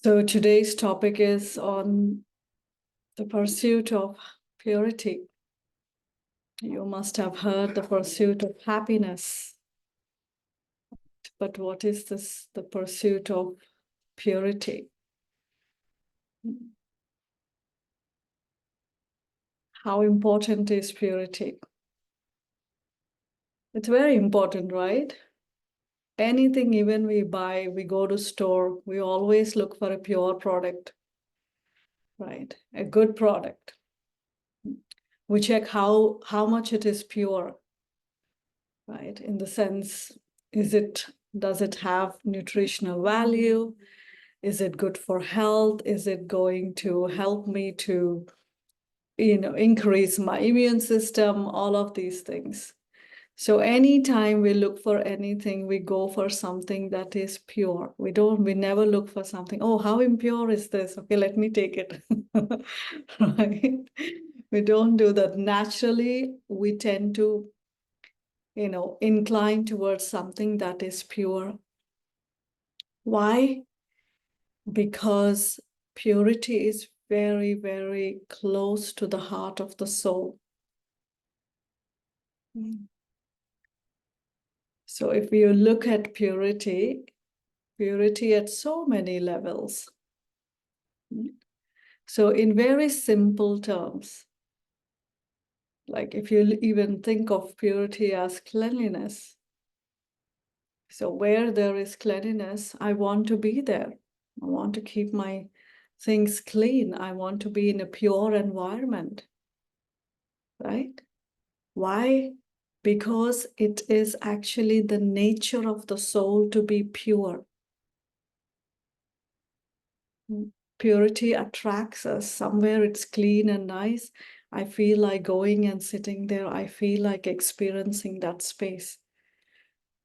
So today's topic is on the pursuit of purity. You must have heard the pursuit of happiness. But what is this, the pursuit of purity? How important is purity? It's very important, right? Anything even we buy, we go to store, we always look for a pure product, right? A good product. We check how much it is pure, right? In the sense, does it have nutritional value? Is it good for health? Is it going to help me to, increase my immune system? All of these things. So anytime we look for anything, we go for something that is pure. We never look for something, oh, how impure is this? Okay, let me take it. Right? We don't do that. Naturally, we tend to incline towards something that is pure. Why? Because purity is very, very close to the heart of the soul. So if you look at purity at so many levels. So in very simple terms, like if you even think of purity as cleanliness, so where there is cleanliness, I want to be there. I want to keep my things clean. I want to be in a pure environment, right? Why? Because it is actually the nature of the soul to be pure. Purity attracts us. Somewhere it's clean and nice. I feel like going and sitting there. I feel like experiencing that space.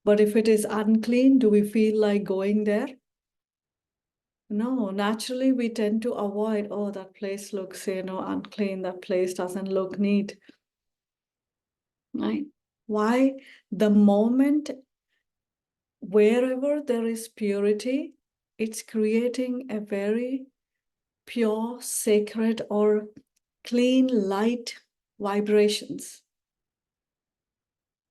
But if it is unclean, do we feel like going there? No, naturally we tend to avoid, oh, that place looks, unclean. That place doesn't look neat. Right? Why? The moment wherever there is purity, it's creating a very pure, sacred, or clean light vibrations.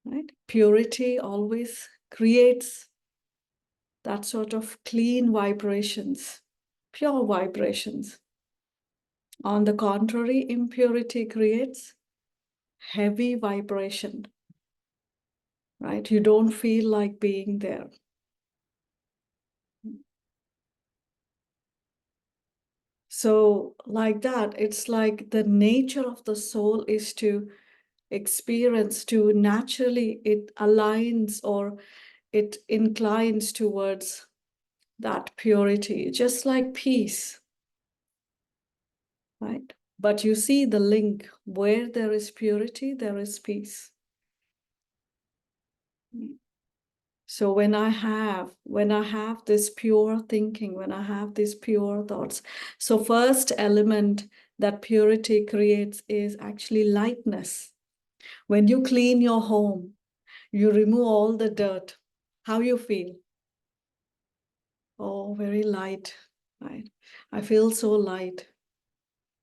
Right? Purity always creates that sort of clean vibrations, pure vibrations. On the contrary, impurity creates heavy vibration, right? You don't feel like being there. So like that, it's like the nature of the soul is to experience, to naturally, it aligns or it inclines towards that purity, just like peace, right? But you see the link, where there is purity, there is peace. So when I have this pure thinking, when I have these pure thoughts, so first element that purity creates is actually lightness. When you clean your home, you remove all the dirt, how you feel? Oh, very light, right? I feel so light.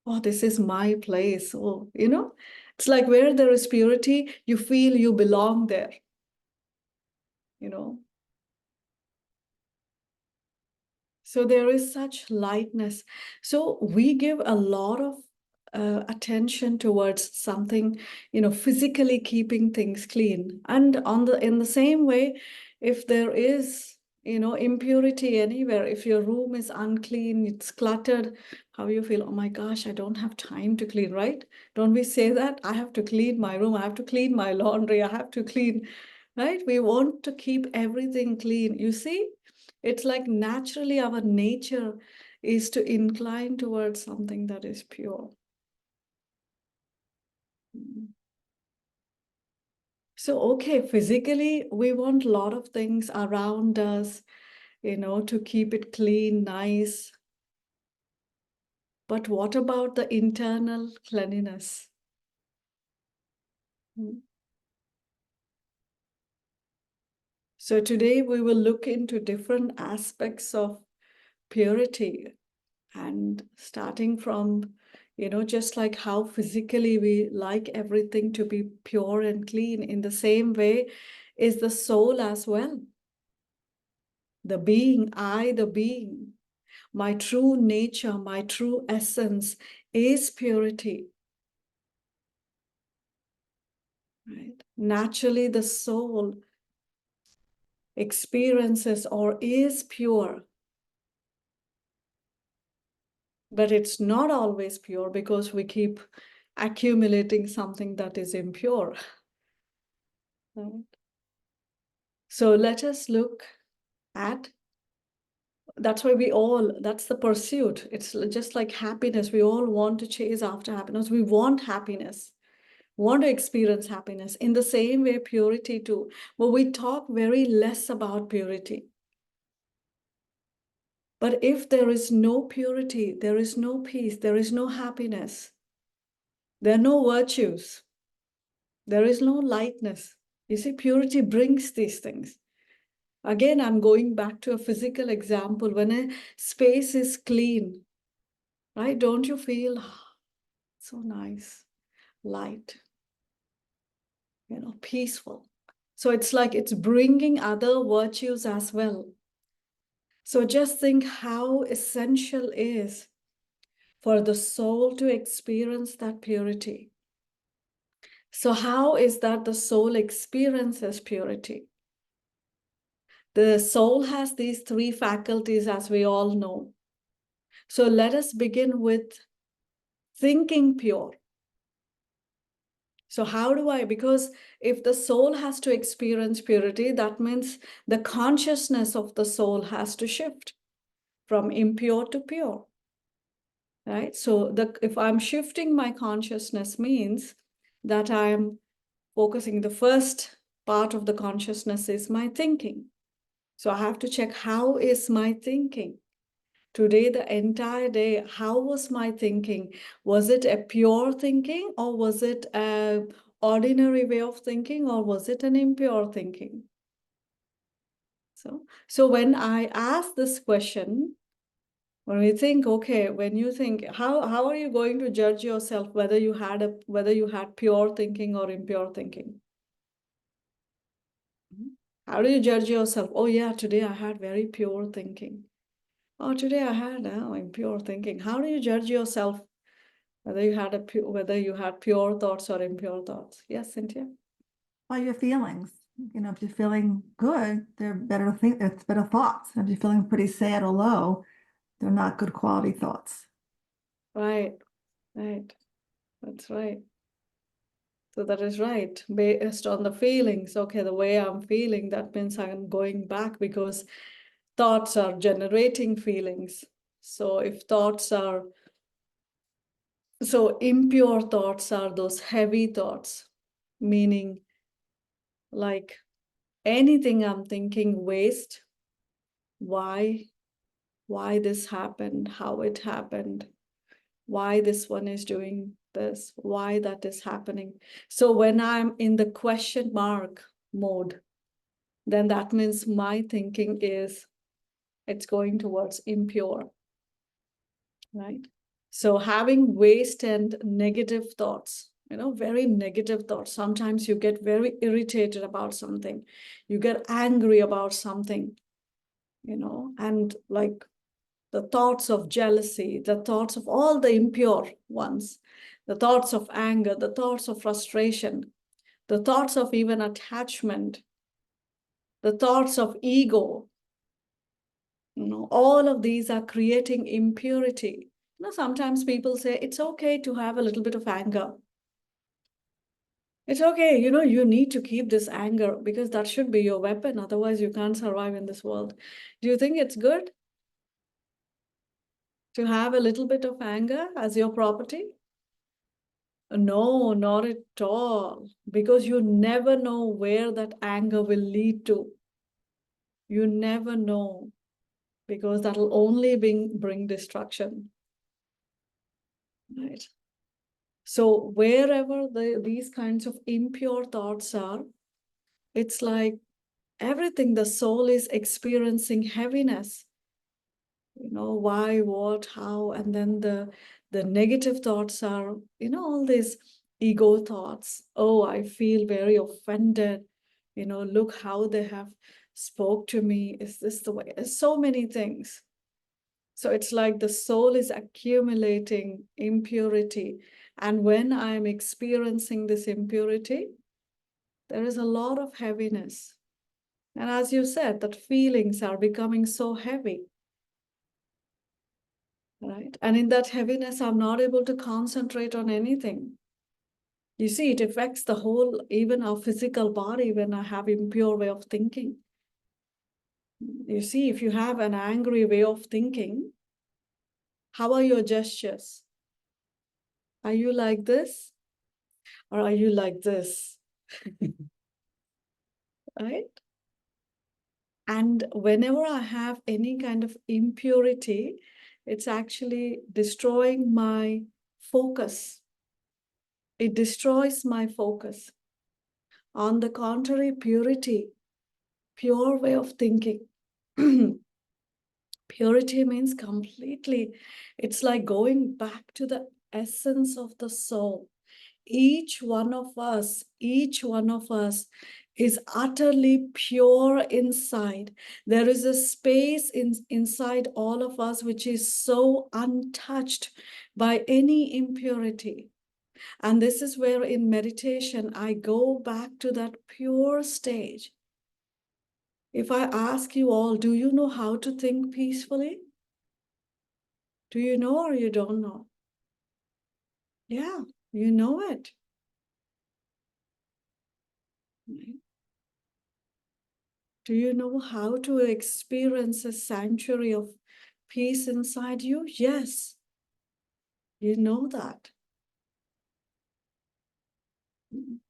Oh, this is my place. Oh, it's like where there is purity, you feel you belong there, you know. So there is such lightness. So we give a lot of attention towards something, physically keeping things clean. And in the same way, if there is, impurity anywhere, if your room is unclean, it's cluttered, how you feel? Oh my gosh, I don't have time to clean, right? Don't we say that? I have to clean my room. I have to clean my laundry. I have to clean, right? We want to keep everything clean. You see? It's like naturally our nature is to incline towards something that is pure. So, okay, physically, we want a lot of things around us, to keep it clean, nice. But what about the internal cleanliness? So today we will look into different aspects of purity, and starting from, just like how physically we like everything to be pure and clean, in the same way is the soul as well. The being, the being, my true nature, my true essence is purity. Right? Naturally, the soul experiences or is pure, but it's not always pure because we keep accumulating something that is impure. Right? So let us look at, that's why that's the pursuit. It's just like happiness. We all want to chase after happiness. We want happiness, want to experience happiness. In the same way, purity too. But we talk very less about purity. But if there is no purity, there is no peace, there is no happiness, there are no virtues, there is no lightness. You see, purity brings these things. Again, I'm going back to a physical example. When a space is clean, right? Don't you feel so nice, light, peaceful? So it's like it's bringing other virtues as well. So just think how essential is for the soul to experience that purity. So how is that the soul experiences purity? The soul has these three faculties, as we all know. So let us begin with thinking pure. So how do I, because if the soul has to experience purity, that means the consciousness of the soul has to shift from impure to pure, right? So if I'm shifting my consciousness means that I'm focusing, the first part of the consciousness is my thinking. So I have to check, how is my thinking? Today, the entire day, how was my thinking? Was it a pure thinking, or was it an ordinary way of thinking, or was it an impure thinking? So when I ask this question, when we think, okay, when you think, how are you going to judge yourself whether you had pure thinking or impure thinking? How do you judge yourself? Oh yeah, today I had very pure thinking. Oh, today I had impure thinking. How do you judge yourself whether you had pure thoughts or impure thoughts? Yes, Cynthia? Well, your feelings. If you're feeling good, it's better thoughts. If you're feeling pretty sad or low, they're not good quality thoughts. Right. That's right. So that is right. Based on the feelings, okay, the way I'm feeling, that means I'm going back, because thoughts are generating feelings. So impure thoughts are those heavy thoughts, meaning like anything I'm thinking, waste, why this happened, how it happened, why this one is doing this, why that is happening. So when I'm in the question mark mode, then that means my thinking it's going towards impure, right? So having waste and negative thoughts, very negative thoughts. Sometimes you get very irritated about something. You get angry about something, and like the thoughts of jealousy, the thoughts of all the impure ones, the thoughts of anger, the thoughts of frustration, the thoughts of even attachment, the thoughts of ego, all of these are creating impurity. Sometimes people say it's okay to have a little bit of anger. It's okay, you need to keep this anger because that should be your weapon. Otherwise, you can't survive in this world. Do you think it's good to have a little bit of anger as your property? No, not at all. Because you never know where that anger will lead to. You never know, because that'll only bring destruction. Right? So wherever these kinds of impure thoughts are, it's like everything, the soul is experiencing heaviness. why, what, how, and then the negative thoughts are, all these ego thoughts. Oh, I feel very offended. Look how they have spoke to me. Is this the way? So many things. So it's like the soul is accumulating impurity. And when I'm experiencing this impurity, there is a lot of heaviness. And as you said, that feelings are becoming so heavy, right? And in that heaviness, I'm not able to concentrate on anything. You see, it affects the whole, even our physical body when I have impure way of thinking. You see, if you have an angry way of thinking, how are your gestures? Are you like this? Or are you like this? Right? And whenever I have any kind of impurity, it's actually destroying my focus. It destroys my focus. On the contrary, purity, pure way of thinking. Purity means completely, it's like going back to the essence of the soul. Each one of us is utterly pure inside. There is a space inside all of us which is so untouched by any impurity. And this is where in meditation, I go back to that pure stage. If I ask you all, do you know how to think peacefully? Do you know or you don't know? Yeah, you know it. Do you know how to experience a sanctuary of peace inside you? Yes, you know that.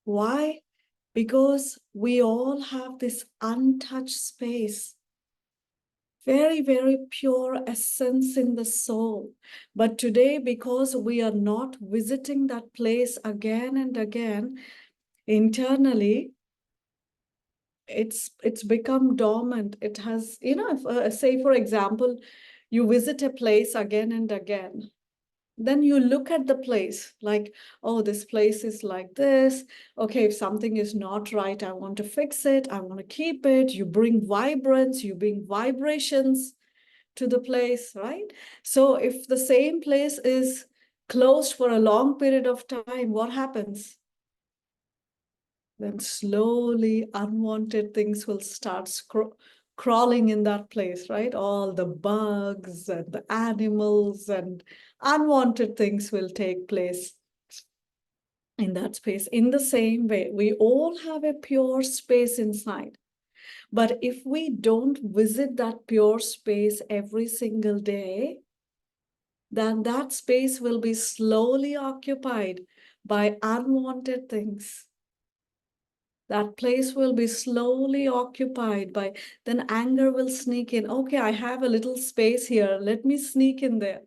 Why? Because we all have this untouched space, very, very pure essence in the soul. But today, because we are not visiting that place again and again, internally, it's become dormant. It has, if, say, for example, you visit a place again and again, then you look at the place like, oh, this place is like this. Okay, if something is not right, I want to fix it. I want to keep it. You bring vibrance, you bring vibrations to the place, right? So if the same place is closed for a long period of time, what happens? Then slowly unwanted things will start crawling in that place, right? All the bugs and the animals and unwanted things will take place in that space. In the same way, we all have a pure space inside. But if we don't visit that pure space every single day, then that space will be slowly occupied by unwanted things. That place will be slowly occupied by, then anger will sneak in. Okay, I have a little space here. Let me sneak in there.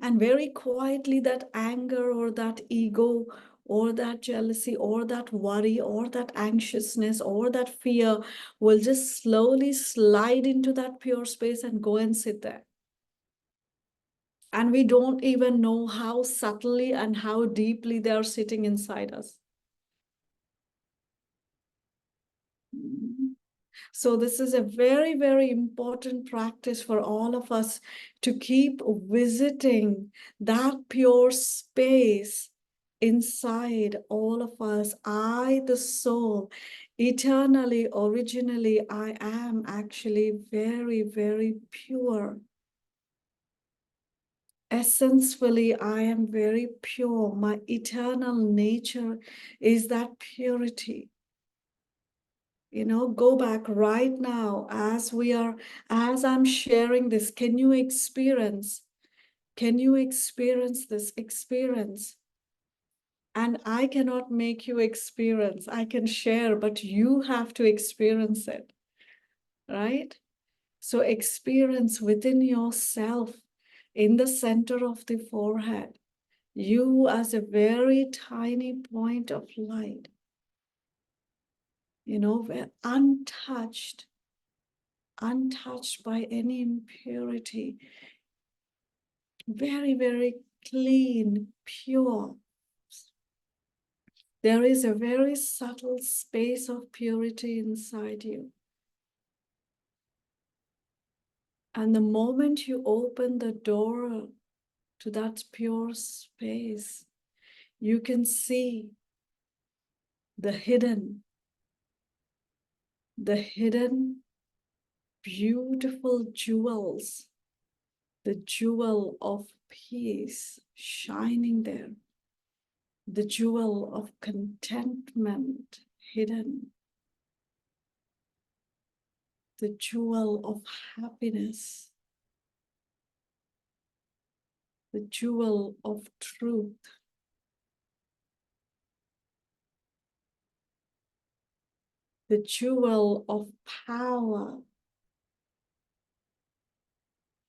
And very quietly, that anger or that ego or that jealousy or that worry or that anxiousness or that fear will just slowly slide into that pure space and go and sit there. And we don't even know how subtly and how deeply they are sitting inside us. So this is a very, very important practice for all of us to keep visiting that pure space inside all of us. I, the soul, eternally, originally, I am actually very, very pure. Essentially, I am very pure. My eternal nature is that purity. Go back right now as I'm sharing this. Can you experience this experience? And I cannot make you experience. I can share, but you have to experience it, right? So experience within yourself, in the center of the forehead, you as a very tiny point of light, we're untouched, untouched by any impurity, very, very clean, pure. There is a very subtle space of purity inside you. And the moment you open the door to that pure space, you can see the hidden beautiful jewels, the jewel of peace shining there, the jewel of contentment hidden, the jewel of happiness, the jewel of truth, the jewel of power.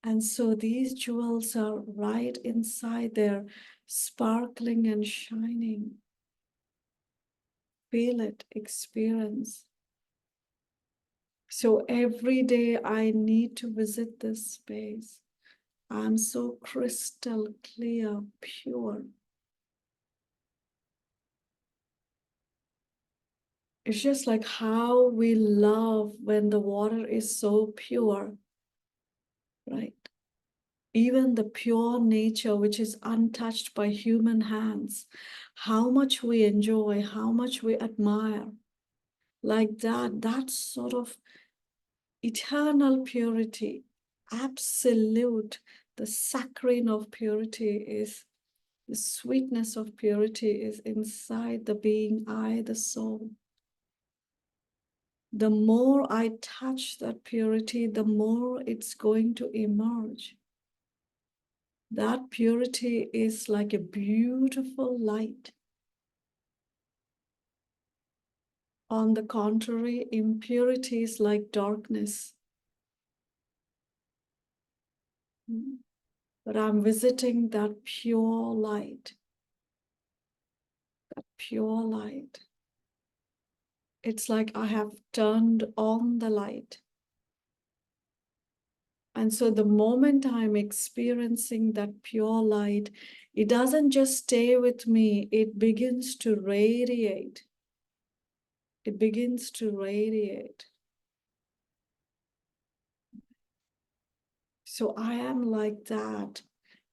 And so these jewels are right inside there, sparkling and shining. Feel it, experience. So every day I need to visit this space. I'm so crystal clear, pure. It's just like how we love when the water is so pure, right? Even the pure nature, which is untouched by human hands, how much we enjoy, how much we admire. Like that sort of eternal purity, absolute, the saccharine of purity is, the sweetness of purity is inside the being I, the soul. The more I touch that purity, the more it's going to emerge. That purity is like a beautiful light. On the contrary, impurity is like darkness. But I'm visiting that pure light. That pure light. It's like I have turned on the light. And so the moment I'm experiencing that pure light, it doesn't just stay with me, it begins to radiate. It begins to radiate. So I am like that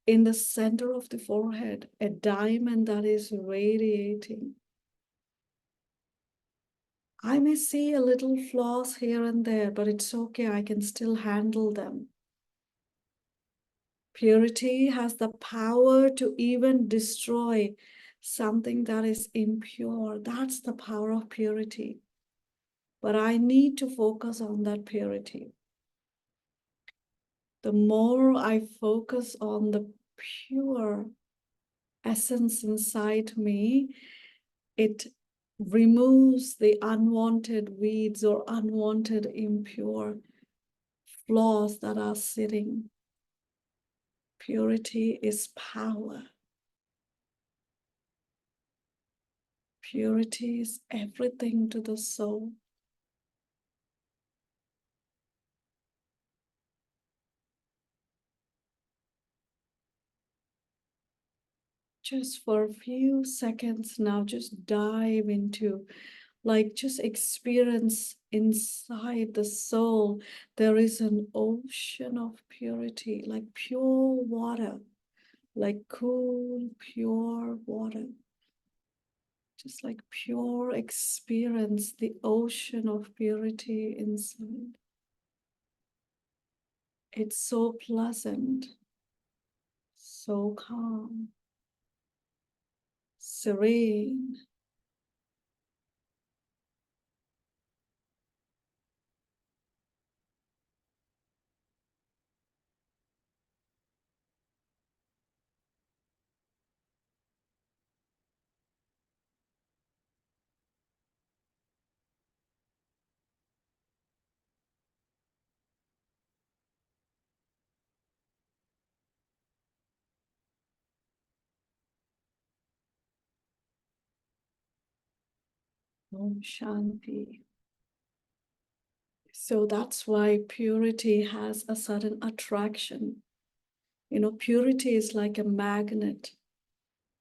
in the center of the forehead, a diamond that is radiating. I may see a little flaws here and there, but it's okay, I can still handle them. Purity has the power to even destroy something that is impure. That's the power of purity. But I need to focus on that purity. The more I focus on the pure essence inside me, it removes the unwanted weeds or unwanted impure flaws that are sitting. Purity is power. Purity is everything to the soul. Just for a few seconds now, just dive into, like, just experience inside the soul. There is an ocean of purity, like pure water, like cool, pure water. Just like pure experience the ocean of purity inside. It's so pleasant, so calm, serene. Om Shanti. So that's why purity has a certain attraction. You know, purity is like a magnet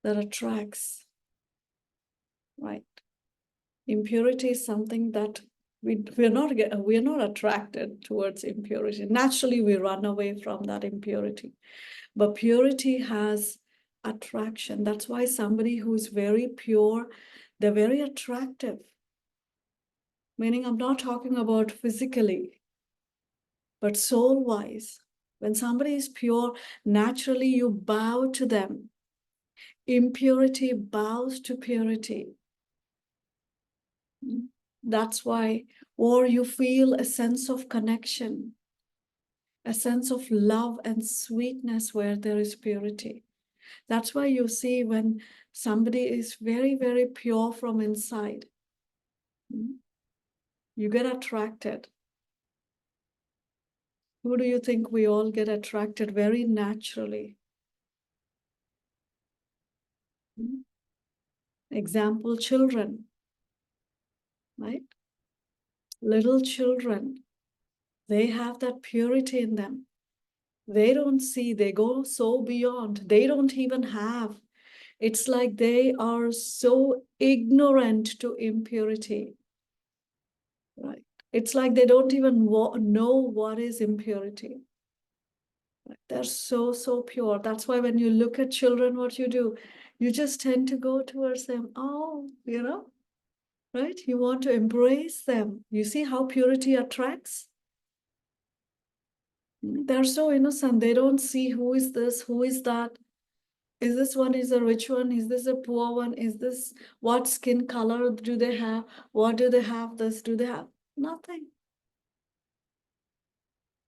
that attracts, right? Impurity is something that we're not attracted towards impurity. Naturally, we run away from that impurity. But purity has attraction. That's why somebody who's very pure, they're very attractive. Meaning, I'm not talking about physically, but soul-wise. When somebody is pure, naturally you bow to them. Impurity bows to purity. That's why, or you feel a sense of connection, a sense of love and sweetness where there is purity. That's why you see when somebody is very, very pure from inside, you get attracted. Who do you think we all get attracted very naturally? Example, children, right? Little children, they have that purity in them. They don't see, they go so beyond. They don't even have. It's like they are so ignorant to impurity, right? It's like they don't even know what is impurity. They're so, so pure. That's why when you look at children, what you do, you just tend to go towards them. Oh, you know, right? You want to embrace them. You see how purity attracts? They're so innocent. They don't see who is this, who is that. Is this one is a rich one? Is this a poor one? Is this what skin color do they have? What do they have? This do they have? Nothing,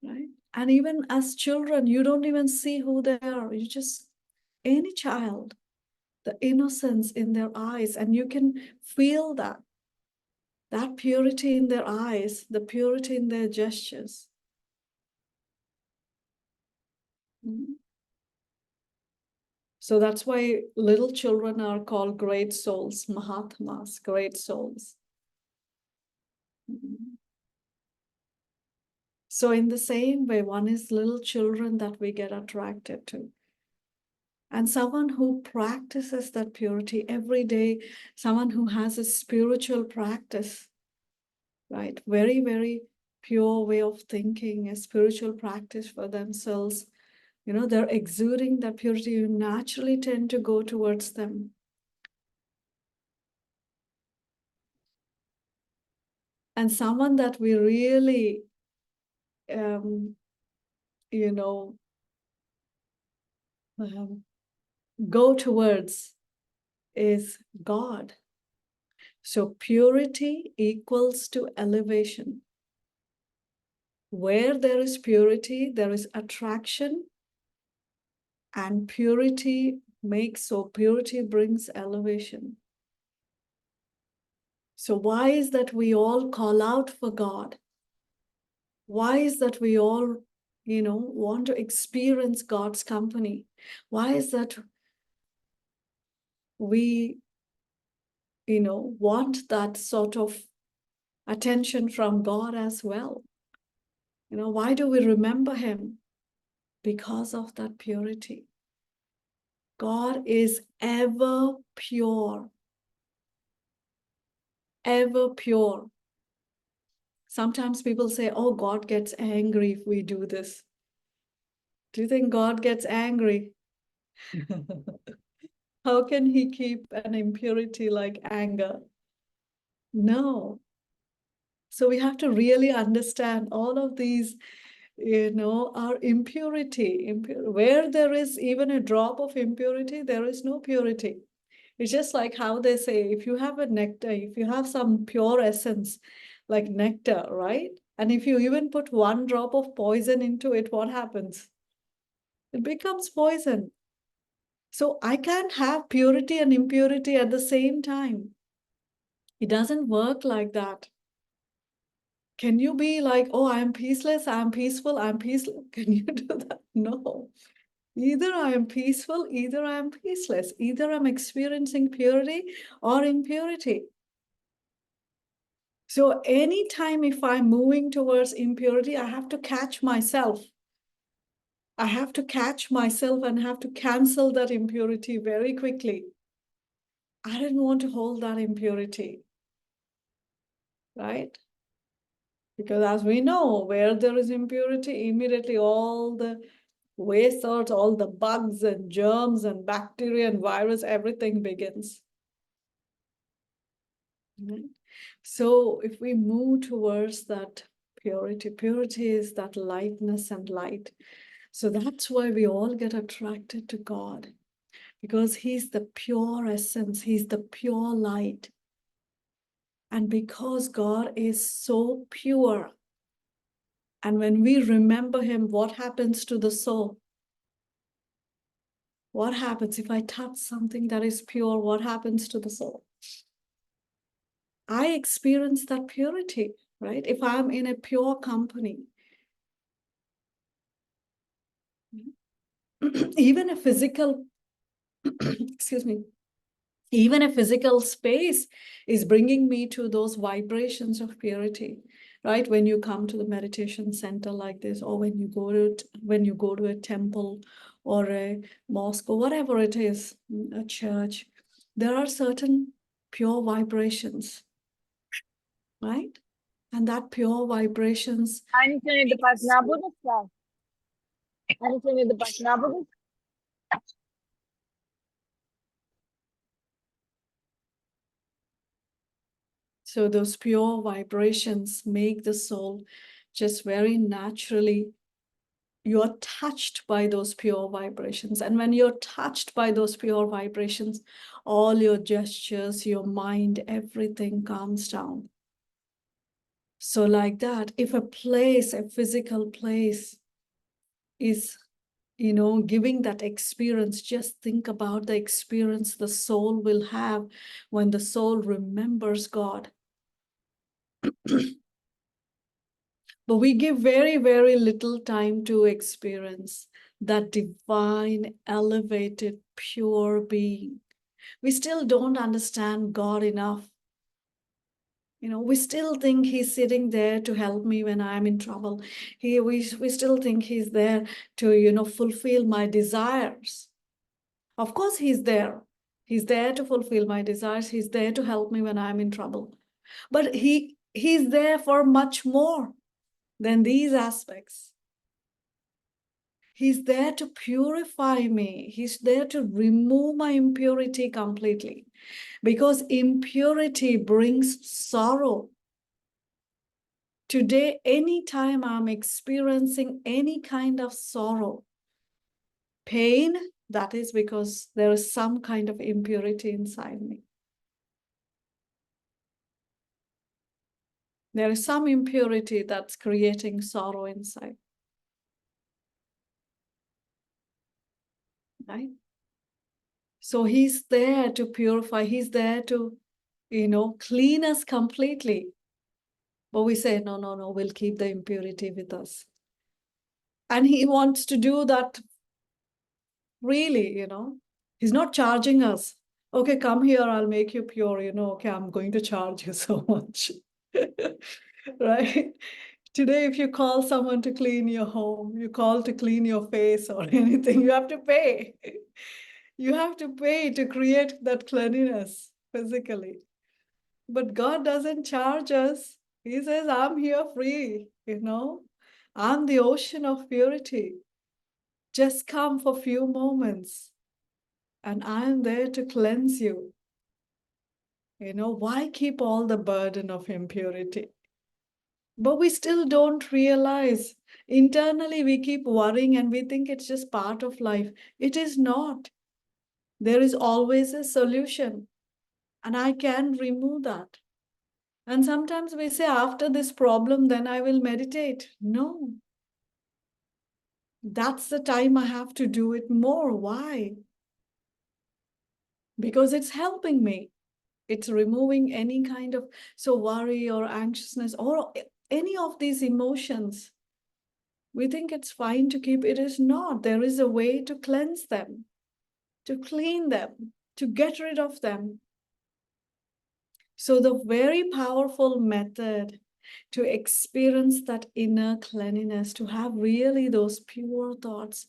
right? And even as children, you don't even see who they are. You just, any child, the innocence in their eyes, and you can feel that purity in their eyes, the purity in their gestures. So that's why little children are called great souls, Mahatmas, great souls. So in the same way, one is little children that we get attracted to. And someone who practices that purity every day, someone who has a spiritual practice, right? Very, very pure way of thinking, a spiritual practice for themselves. You know, they're exuding that purity. You naturally tend to go towards them. And someone that we really, you know, go towards is God. So purity equals to elevation. Where there is purity, there is attraction, and purity brings elevation. So why is that we all call out for God? Why is that we all, you know, want to experience God's company? Why is that we, you know, want that sort of attention from God as well? You know, why do we remember him? Because of that purity. God is ever pure. Ever pure. Sometimes people say, oh, God gets angry if we do this. Do you think God gets angry? How can he keep an impurity like anger? No. So we have to really understand all of these, you know, are impurity. Where there is even a drop of impurity, there is no purity. It's just like how they say, if you have a nectar, if you have some pure essence, like nectar, right? And if you even put one drop of poison into it, what happens? It becomes poison. So I can't have purity and impurity at the same time. It doesn't work like that. Can you be like, oh, I'm peaceless, I'm peaceful, I'm peaceful? Can you do that? No. Either I am peaceful, either I am peaceless. Either I'm experiencing purity or impurity. So anytime if I'm moving towards impurity, I have to catch myself. I have to catch myself and have to cancel that impurity very quickly. I didn't want to hold that impurity, right? Because as we know, where there is impurity, immediately all the waste thoughts, all the bugs and germs and bacteria and virus, everything begins. Right? So if we move towards that purity, purity is that lightness and light. So that's why we all get attracted to God, because He's the pure essence, He's the pure light. And because God is so pure, and when we remember Him, what happens to the soul? What happens if I touch something that is pure? What happens to the soul? I experience that purity, right? If I'm in a pure company, even a physical, excuse me, even a physical space is bringing me to those vibrations of purity, right? When you come to the meditation center like this, or when you go to a temple or a mosque or whatever it is, a church, there are certain pure vibrations, right? And that pure vibrations. Aynı senede partner bulursa, aynı senede partner bulursa. So those pure vibrations make the soul just very naturally, you're touched by those pure vibrations. And when you're touched by those pure vibrations, all your gestures, your mind, everything calms down. So like that, if a place, a physical place is, giving that experience, just think about the experience the soul will have when the soul remembers God. But we give very, very little time to experience that divine, elevated, pure being. We still don't understand God enough. We still think He's sitting there to help me when I'm in trouble. We still think He's there to, fulfill my desires. Of course, He's there. He's there to fulfill my desires. He's there to help me when I'm in trouble. But He's there for much more than these aspects. He's there to purify me. He's there to remove my impurity completely, because impurity brings sorrow. Today, anytime I'm experiencing any kind of sorrow, pain, that is because there is some kind of impurity inside me. There is some impurity that's creating sorrow inside. Right? So He's there to purify. He's there to, clean us completely. But we say, no, no, no, we'll keep the impurity with us. And He wants to do that really, He's not charging us. Okay, come here, I'll make you pure, okay, I'm going to charge you so much. Right? Today, if you call someone to clean your home, you call to clean your face or anything, you have to pay. You have to pay to create that cleanliness physically. But God doesn't charge us. He says, I'm here free, I'm the ocean of purity. Just come for a few moments and I'm there to cleanse you. Why keep all the burden of impurity? But we still don't realize. Internally, we keep worrying and we think it's just part of life. It is not. There is always a solution, and I can remove that. And sometimes we say, after this problem, then I will meditate. No. That's the time I have to do it more. Why? Because it's helping me. It's removing any kind of worry or anxiousness or any of these emotions. We think it's fine to keep. It is not. There is a way to cleanse them, to clean them, to get rid of them. So the very powerful method to experience that inner cleanliness, to have really those pure thoughts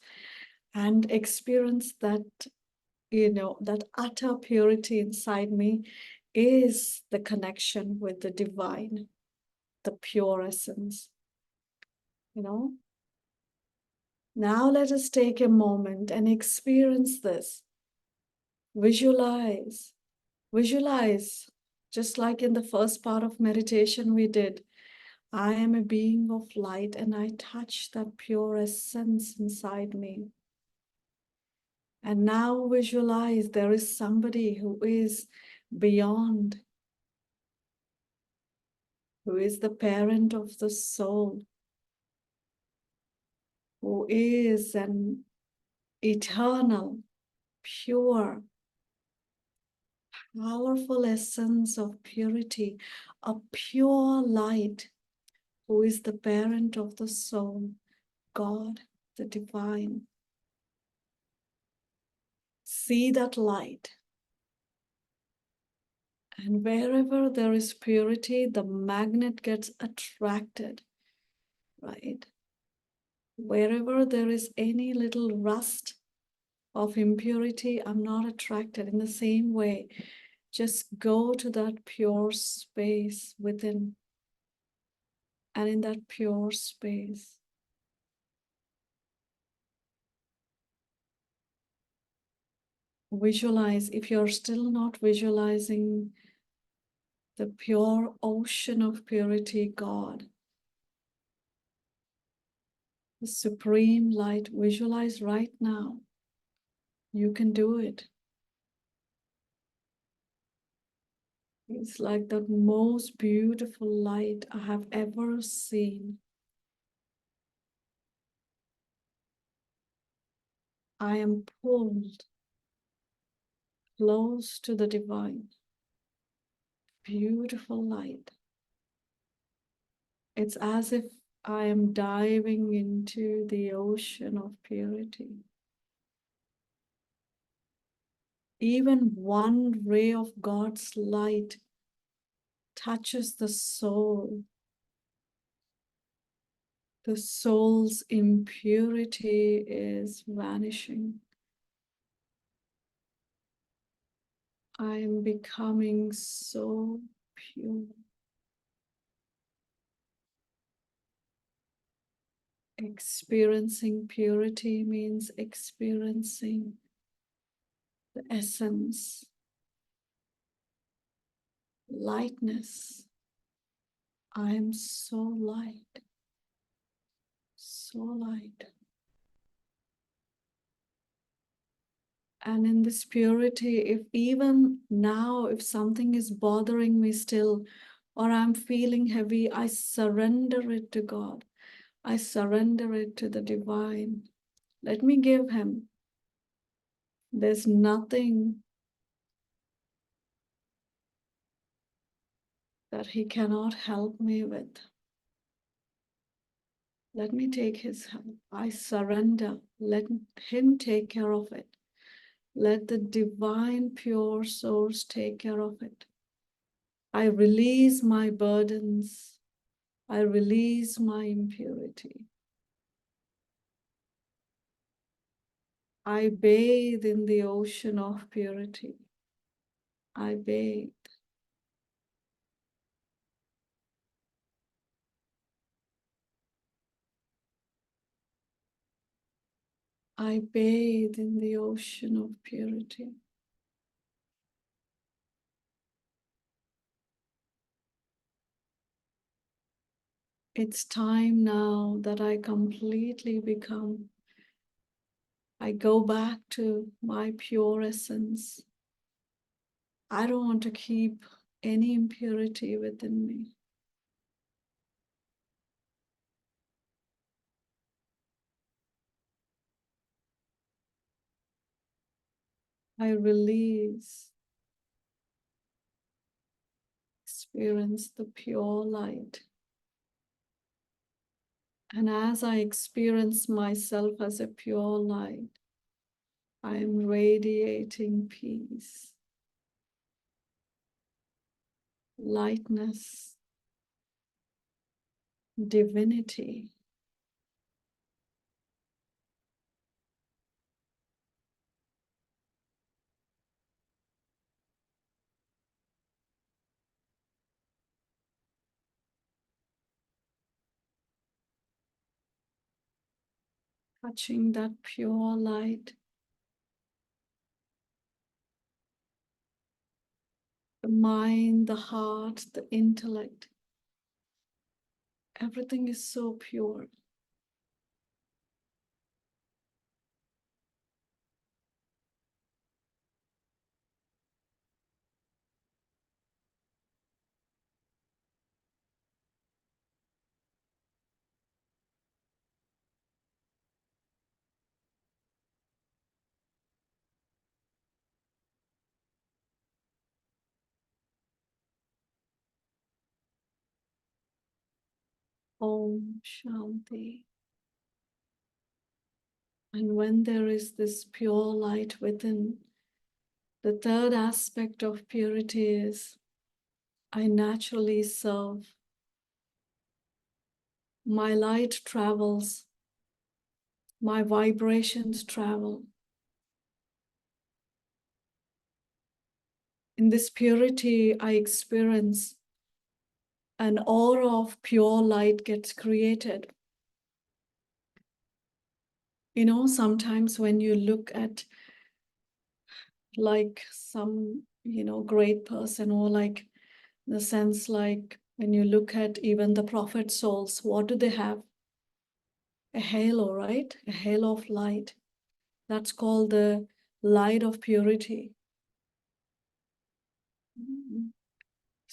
and experience that, that utter purity inside me, is the connection with the divine, the pure essence. Now let us take a moment and experience this. Visualize, just like in the first part of meditation we did. I am a being of light and I touch that pure essence inside me. And now visualize there is somebody who is beyond, who is the parent of the soul, who is an eternal, pure, powerful essence of purity, a pure light, who is the parent of the soul, God, the divine. See that light. And wherever there is purity, the magnet gets attracted, right? Wherever there is any little rust of impurity, I'm not attracted. In the same way, just go to that pure space within. And in that pure space, visualize. If you're still not visualizing the pure ocean of purity, God, the supreme light, visualize right now. You can do it. It's like the most beautiful light I have ever seen. I am pulled close to the divine. Beautiful light. It's as if I am diving into the ocean of purity. Even one ray of God's light touches the soul. The soul's impurity is vanishing. I am becoming so pure. Experiencing purity means experiencing the essence, lightness. I am so light, so light. And in this purity, if even now, if something is bothering me still, or I'm feeling heavy, I surrender it to God. I surrender it to the divine. Let me give him. There's nothing that he cannot help me with. Let me take his help. I surrender. Let him take care of it. Let the divine pure source take care of it. I release my burdens. I release my impurity. I bathe in the ocean of purity. I bathe. I bathe in the ocean of purity. It's time now that I completely become. I go back to my pure essence. I don't want to keep any impurity within me. I release, experience the pure light. And as I experience myself as a pure light, I am radiating peace. lightness, divinity. Touching that pure light. The mind, the heart, the intellect. Everything is so pure. Om Shanti. And when there is this pure light within, the third aspect of purity is I naturally serve. My light travels, my vibrations travel. In this purity, I experience an aura of pure light gets created. You know, sometimes when you look at like some, great person, or like the sense like when you look at even the prophet souls, what do they have? A halo, right? A halo of light. That's called the light of purity.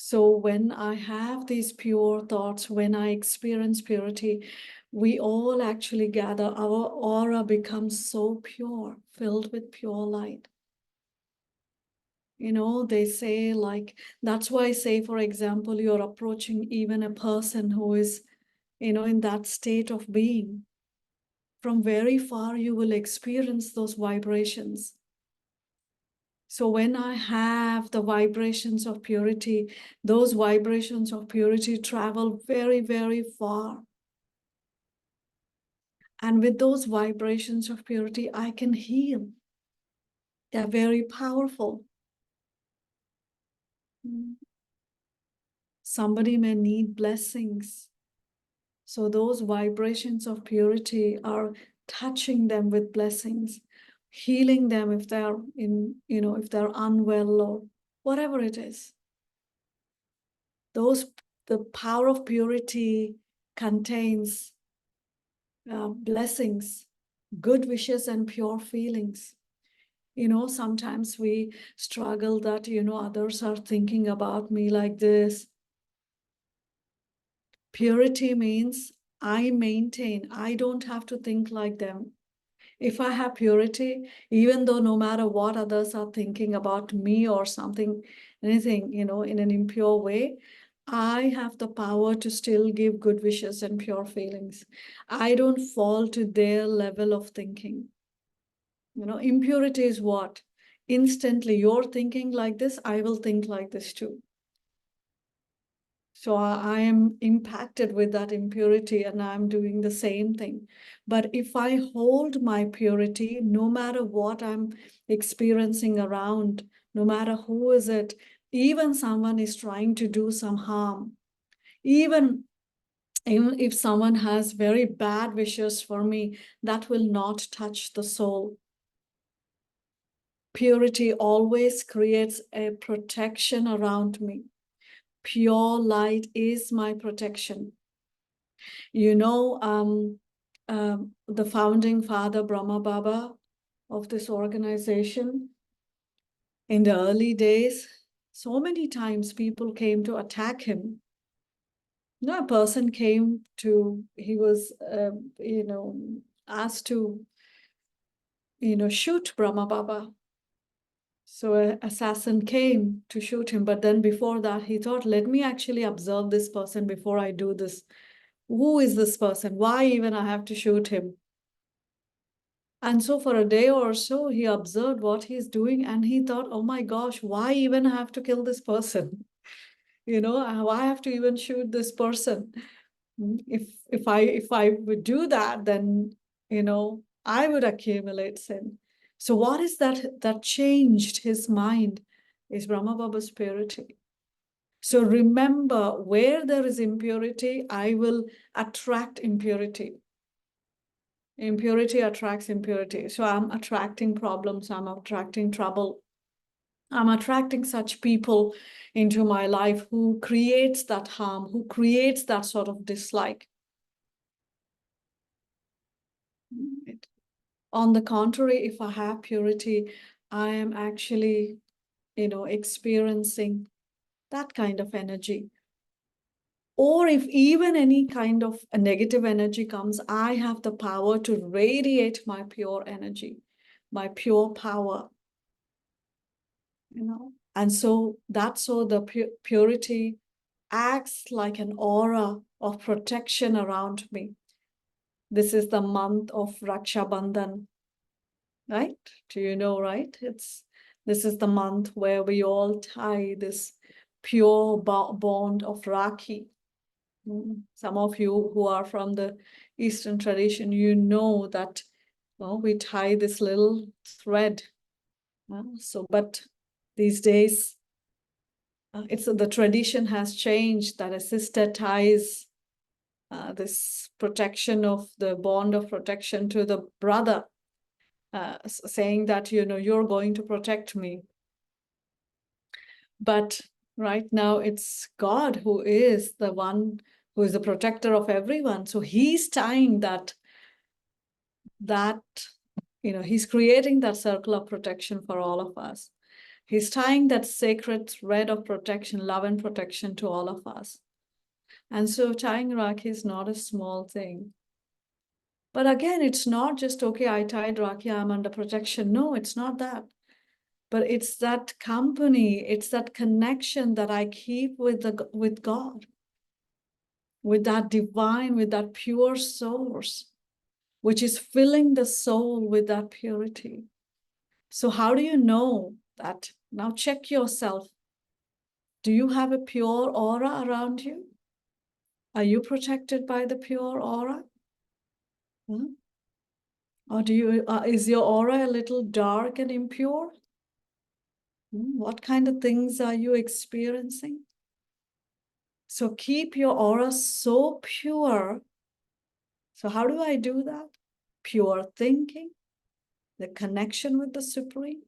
So when I have these pure thoughts, when I experience purity, we all actually gather, our aura becomes so pure, filled with pure light. You know, they say like, that's why, say, for example, you're approaching even a person who is, in that state of being. From very far, you will experience those vibrations. So when I have the vibrations of purity, those vibrations of purity travel very, very far. And with those vibrations of purity, I can heal. They're very powerful. Somebody may need blessings. So those vibrations of purity are touching them with blessings, healing them if they're if they're unwell or whatever it is. The power of purity contains blessings, good wishes, and pure feelings. Sometimes we struggle that, others are thinking about me like this. Purity means I maintain, I don't have to think like them. If I have purity, even though no matter what others are thinking about me or something, anything, in an impure way, I have the power to still give good wishes and pure feelings. I don't fall to their level of thinking. Impurity is what? Instantly, you're thinking like this, I will think like this too. So I am impacted with that impurity and I'm doing the same thing. But if I hold my purity, no matter what I'm experiencing around, no matter who is it, even someone is trying to do some harm, even if someone has very bad wishes for me, that will not touch the soul. Purity always creates a protection around me. Pure light is my protection. The founding father, Brahma Baba, of this organization, in the early days, so many times people came to attack him. A person came to, he was, asked to, shoot Brahma Baba. So an assassin came to shoot him. But then before that, he thought, let me actually observe this person before I do this. Who is this person? Why even I have to shoot him? And so for a day or so, he observed what he's doing and he thought, oh my gosh, why even have to kill this person? why I have to even shoot this person? If I would do that, then I would accumulate sin. So what is that changed his mind is Brahma Baba's purity. So remember, where there is impurity, I will attract impurity. Impurity attracts impurity. So I'm attracting problems, I'm attracting trouble. I'm attracting such people into my life who creates that harm, who creates that sort of dislike. On the contrary, if I have purity, I am actually, experiencing that kind of energy. Or if even any kind of a negative energy comes, I have the power to radiate my pure energy, my pure power. And so the purity acts like an aura of protection around me. This is the month of Raksha Bandhan, right? Do you know, right? This is the month where we all tie this pure bond of Rakhi. Some of you who are from the Eastern tradition, you know that we tie this little thread. But these days, the tradition has changed that a sister ties this protection of the bond of protection to the brother, saying that, you're going to protect me. But right now it's God who is the one who is the protector of everyone. So he's tying that, he's creating that circle of protection for all of us. He's tying that sacred thread of protection, love and protection to all of us. And so tying Rakhi is not a small thing. But again, it's not just, okay, I tied Rakhi, I'm under protection. No, it's not that. But it's that company, it's that connection that I keep with God, with that divine, with that pure source, which is filling the soul with that purity. So how do you know that? Now check yourself. Do you have a pure aura around you? Are you protected by the pure aura? Or is your aura a little dark and impure? What kind of things are you experiencing? So keep your aura so pure. So how do I do that? Pure thinking, the connection with the Supreme,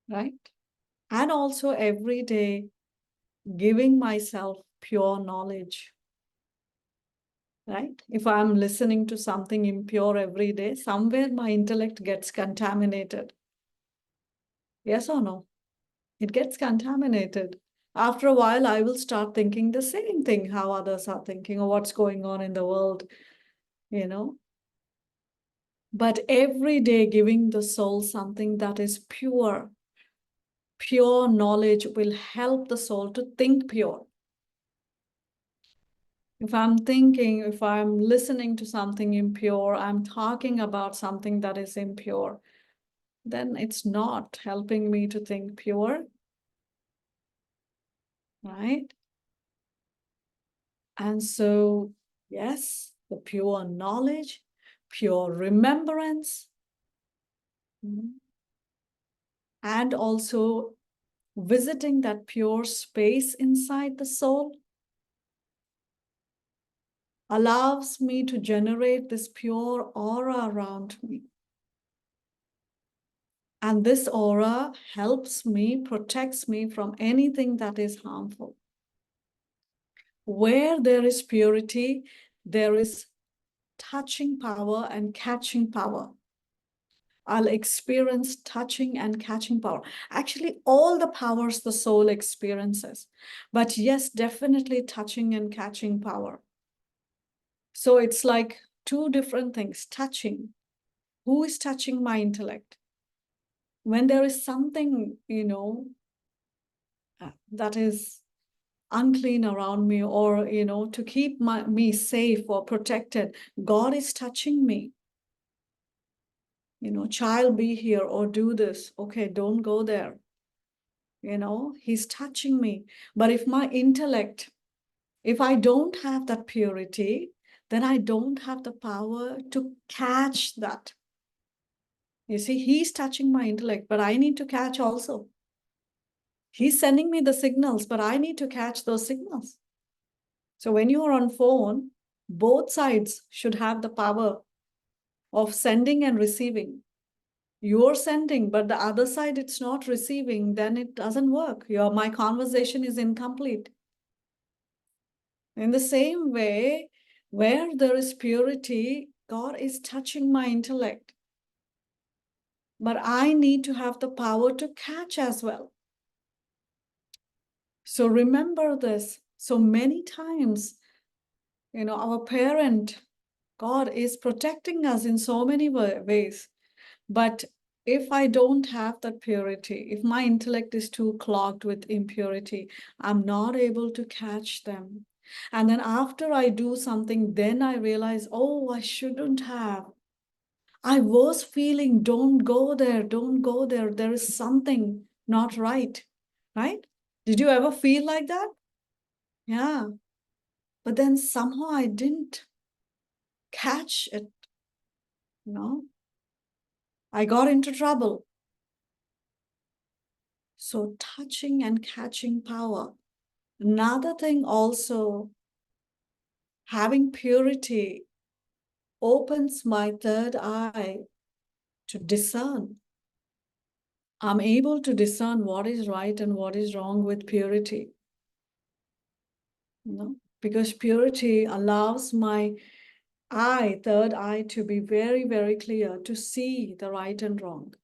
right? And also every day giving myself pure knowledge, right? If I'm listening to something impure every day, somewhere my intellect gets contaminated. Yes or no? It gets contaminated. After a while, I will start thinking the same thing, how others are thinking or what's going on in the world, But every day giving the soul something that is pure. Pure knowledge will help the soul to think pure. If I'm listening to something impure, I'm talking about something that is impure, then it's not helping me to think pure, right? And so, yes, the pure knowledge, pure remembrance, and also visiting that pure space inside the soul allows me to generate this pure aura around me. And this aura helps me, protects me from anything that is harmful. Where there is purity, there is touching power and catching power. I'll experience touching and catching power. Actually, all the powers the soul experiences. But yes, definitely touching and catching power. So it's like two different things. Touching. Who is touching my intellect? When there is something, that is unclean around me, or, to keep me safe or protected, God is touching me. Child, be here or do this. Okay, don't go there. He's touching me. But if my intellect, if I don't have that purity, then I don't have the power to catch that. You see, he's touching my intellect, but I need to catch also. He's sending me the signals, but I need to catch those signals. So when you are on phone, both sides should have the power of sending and receiving. You're sending, but the other side it's not receiving, then it doesn't work. My conversation is incomplete. In the same way, where there is purity, God is touching my intellect. But I need to have the power to catch as well. So remember this. So many times, our parent, God is protecting us in so many ways. But if I don't have that purity, if my intellect is too clogged with impurity, I'm not able to catch them. And then after I do something, then I realize, oh, I shouldn't have. I was feeling, don't go there, don't go there. There is something not right, right? Did you ever feel like that? Yeah. But then somehow I didn't catch it, I got into trouble. So touching and catching power. Another thing also, having purity opens my third eye to discern. I'm able to discern what is right and what is wrong with purity. Because purity allows my third eye, to be very, very clear, to see the right and wrong.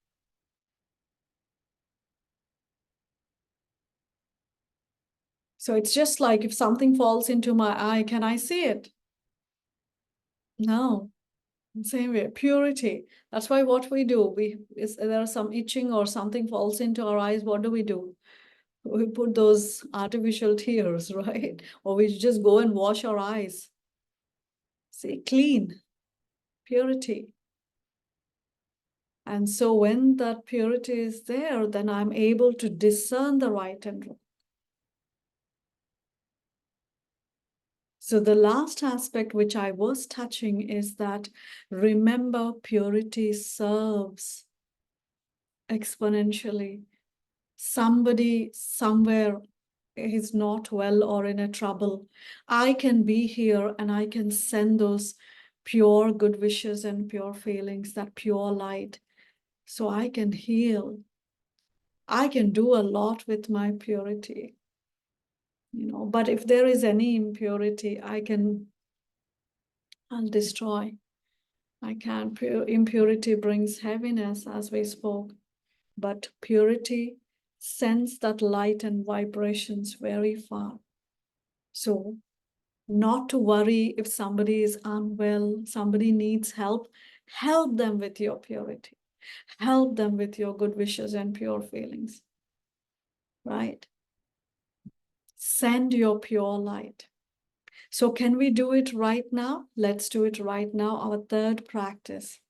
So it's just like if something falls into my eye, can I see it? No. Same way, purity. That's why what we do, there's some itching or something falls into our eyes, what do? We put those artificial tears, right? Or we just go and wash our eyes. See, clean, purity. And so when that purity is there, then I'm able to discern the right and wrong. So the last aspect which I was touching is that, remember, purity serves exponentially. Somebody somewhere is not well or in a trouble. I can be here and I can send those pure good wishes and pure feelings, that pure light. So I can heal. I can do a lot with my purity. But if there is any impurity, I'll destroy. I can't. Impurity brings heaviness, as we spoke. But purity sends that light and vibrations very far. So not to worry if somebody is unwell, somebody needs help, help them with your purity. Help them with your good wishes and pure feelings, right? Send your pure light. So can we do it right now? Let's do it right now. Our third practice.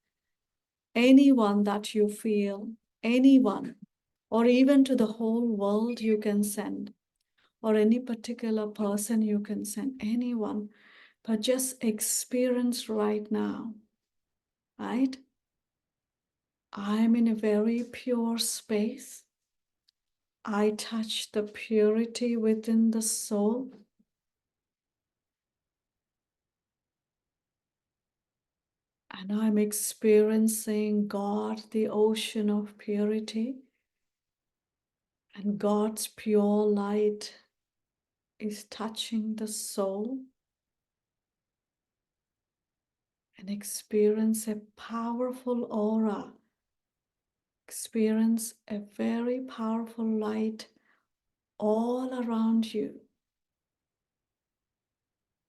Anyone that you feel, anyone, or even to the whole world you can send, or any particular person you can send, anyone, but just experience right now, right? I'm in a very pure space. I touch the purity within the soul. And I'm experiencing God, the ocean of purity. And God's pure light is touching the soul. And experience a powerful aura. Experience a very powerful light all around you.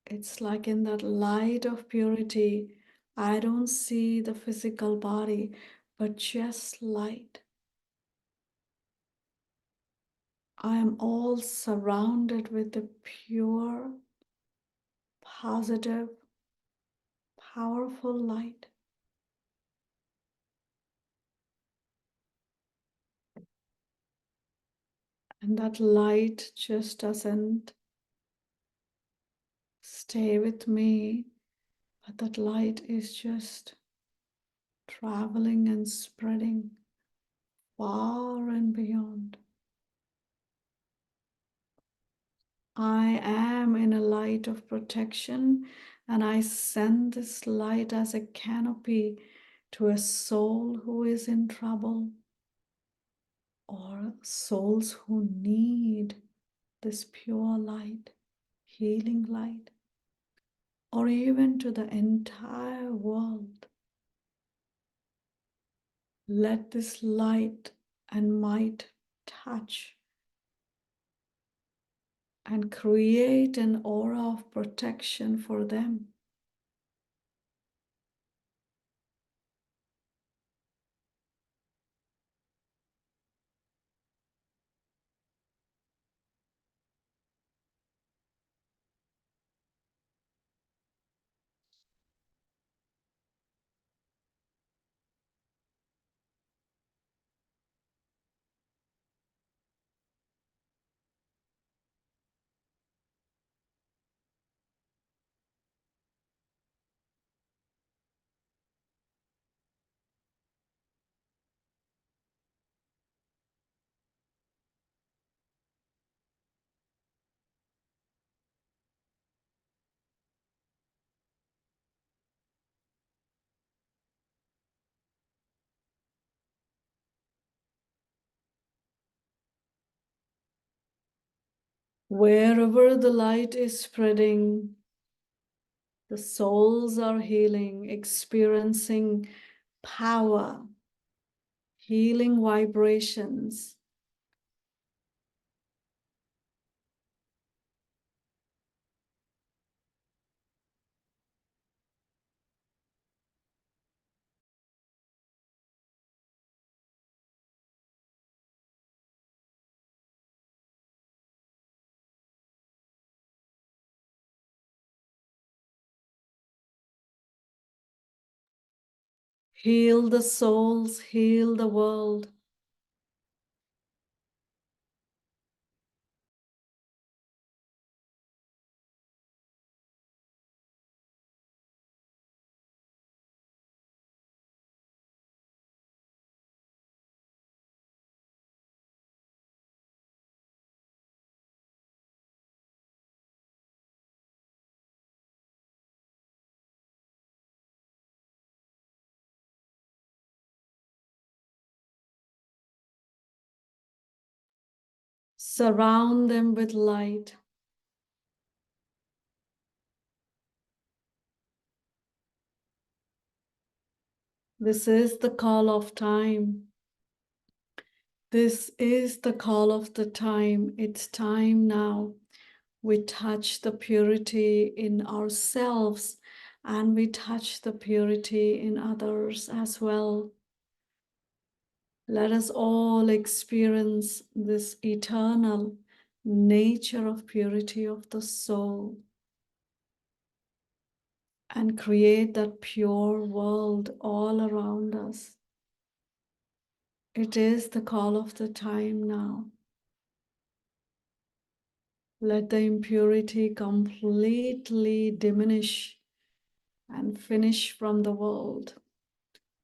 It's like in that light of purity, I don't see the physical body, but just light. I am all surrounded with the pure, positive, powerful light. And that light just doesn't stay with me, but that light is just traveling and spreading far and beyond. I am in a light of protection, and I send this light as a canopy to a soul who is in trouble, or souls who need this pure light, healing light, or even to the entire world. Let this light and might touch and create an aura of protection for them. Wherever the light is spreading, the souls are healing, experiencing power, healing vibrations. Heal the souls, heal the world. Surround them with light. This is the call of time. This is the call of the time. It's time now. We touch the purity in ourselves, and we touch the purity in others as well. Let us all experience this eternal nature of purity of the soul and create that pure world all around us. It is the call of the time now. Let the impurity completely diminish and finish from the world.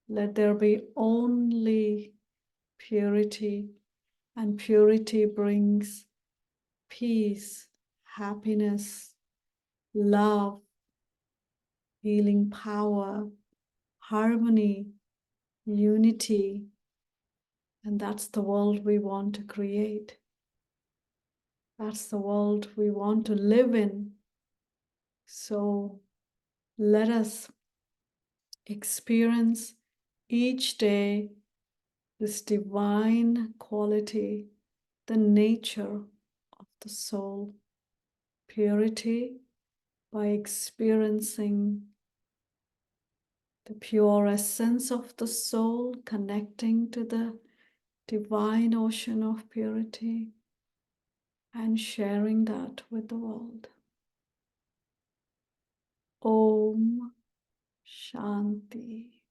Let there be only purity, and purity brings peace, happiness, love, healing power, harmony, unity. And that's the world we want to create. That's the world we want to live in. So let us experience each day this divine quality, the nature of the soul, purity, by experiencing the pure essence of the soul, connecting to the divine ocean of purity and sharing that with the world. Om Shanti.